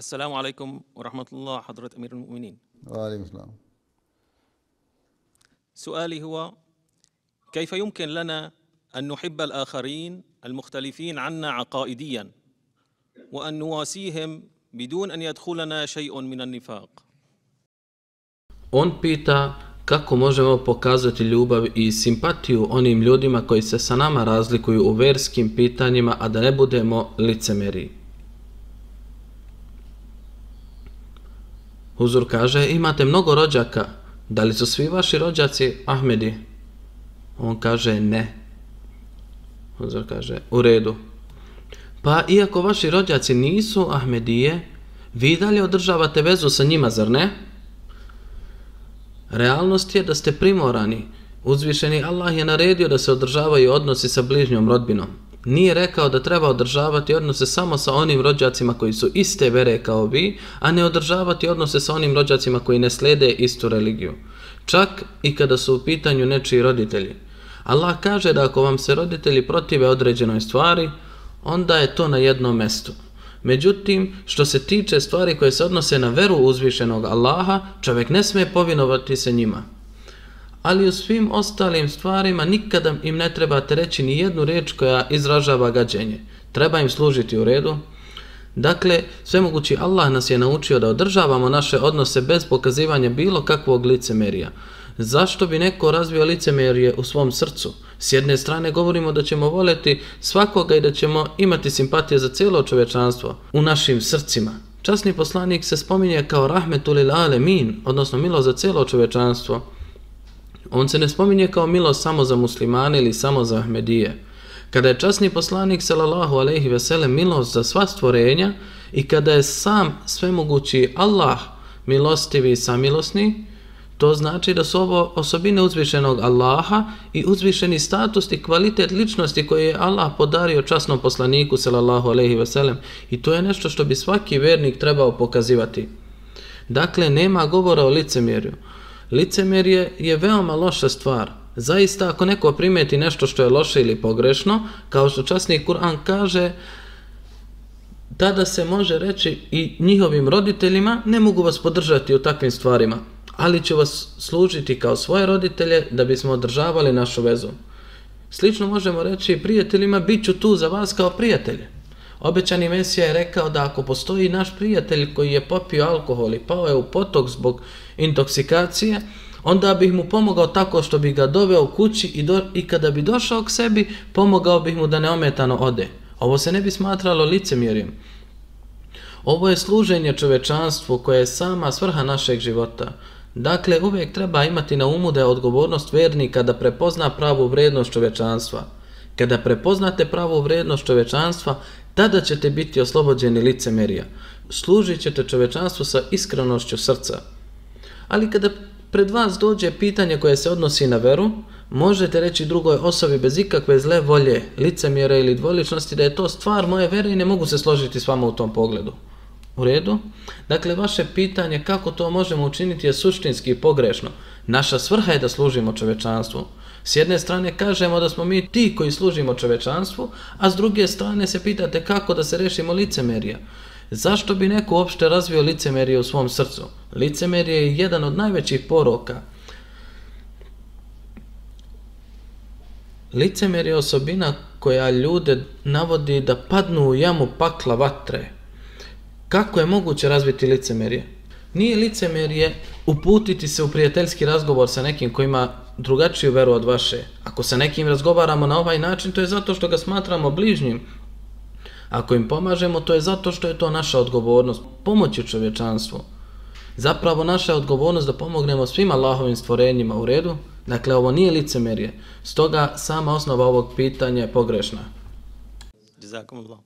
السلام عليكم ورحمة الله حضرة أمير المؤمنين. وعليكم السلام. سؤالي هو: كيف يمكن لنا أن نحب الآخرين المختلفين عنا عقائديا وأن نواسيهم بدون أن يدخلنا شيء من النفاق؟ On pita kako možemo pokazati ljubav i simpatiju onim ljudima koji se sa nama razlikuju u verskim pitanjima, a da ne budemo licemeri. Huzur kaže, imate mnogo rođaka, da li su svi vaši rođaci Ahmedi? On kaže, ne. Huzur kaže, u redu. Pa iako vaši rođaci nisu Ahmedije, vi dalje održavate vezu sa njima, zar ne? Realnost je da ste primorani. Uzvišeni Allah je naredio da se održavaju odnosi sa bližnjom rodbinom. Nije rekao da treba održavati odnose samo sa onim rođacima koji su iste vere kao vi, a ne održavati odnose sa onim rođacima koji ne slijede istu religiju. Čak i kada su u pitanju nečiji roditelji. Allah kaže da ako vam se roditelji protive određenoj stvari, onda je to na jednom mjestu. Međutim, što se tiče stvari koje se odnose na veru uzvišenog Allaha, čovjek ne smije povinovati se njima. Ali u svim ostalim stvarima nikada im ne trebate reći ni jednu riječ koja izražava gađenje. Treba im služiti u redu. Dakle, svemogući Allah nas je naučio da održavamo naše odnose bez pokazivanja bilo kakvog licemerija. Zašto bi neko razvio licemerje u svom srcu? S jedne strane govorimo da ćemo voljeti svakoga i da ćemo imati simpatije za cijelo čovječanstvo u našim srcima. Časni poslanik se spominje kao rahmetul lil alemin, odnosno milost za cijelo čovječanstvo. On se ne spominje kao milost samo za muslimane ili samo za Ahmedije. Kada je časni poslanik sallallahu alejhi ve sellem milost za sva stvorenja i kada je sam svemogući Allah milostivi i samilosni, to znači da su ovo osobine uzvišenog Allaha i uzvišeni status i kvalitet ličnosti koje je Allah podario časnom poslaniku sallallahu alejhi ve sellem, i to je nešto što bi svaki vjernik trebao pokazivati. Dakle, nema govora o licemjerju. Licemjerje je veoma loša stvar. Zaista, ako neko primeti nešto što je loše ili pogrešno, kao što časni Kur'an kaže, tada se može reći i njihovim roditeljima, ne mogu vas podržati u takvim stvarima, ali će vas služiti kao svoje roditelje da bismo održavali našu vezu. Slično možemo reći i prijateljima, bit ću tu za vas kao prijatelje. Obećani Mesija je rekao da ako postoji naš prijatelj koji je popio alkohol i pao je u potok zbog intoksikacije, onda bih mu pomogao tako što bih ga doveo u kući i kada bi došao k sebi, pomogao bih mu da neometano ode. Ovo se ne bi smatralo licemjerjem. Ovo je služenje čovečanstvu koje je sama svrha našeg života. Dakle, uvijek treba imati na umu da je odgovornost vjernika da prepozna pravu vrijednost čovečanstva. Kada prepoznate pravu vrijednost čovečanstva, tada ćete biti oslobođeni licemerija. Služit ćete čovečanstvu sa iskrenošću srca. Ali kada pred vas dođe pitanje koje se odnosi na veru, možete reći drugoj osobi bez ikakve zle volje, licemjera ili dvoličnosti da je to stvar moje vere i ne mogu se složiti s vama u tom pogledu. U redu? Dakle, vaše pitanje kako to možemo učiniti je suštinski pogrešno. Naša svrha je da služimo čovečanstvu. S jedne strane kažemo da smo mi ti koji služimo čovečanstvu, a s druge strane se pitate kako da se rešimo licemerija. Zašto bi neko uopšte razvio licemerije u svom srcu? Licemerije je jedan od najvećih poroka. Licemerije je osobina koja ljude navodi da padnu u jamu pakla vatre. Kako je moguće razviti licemerije? Nije licemerije uputiti se u prijateljski razgovor sa nekim koji ima drugačiju veru od vaše. Ako sa nekim razgovaramo na ovaj način, to je zato što ga smatramo bližnjim. Ako im pomažemo, to je zato što je to naša odgovornost, pomoći čovječanstvu. Zapravo naša je odgovornost da pomognemo svim Allahovim stvorenjima, u redu. Dakle, ovo nije licemerje. Stoga sama osnova ovog pitanja je pogrešna. Jazakumullah.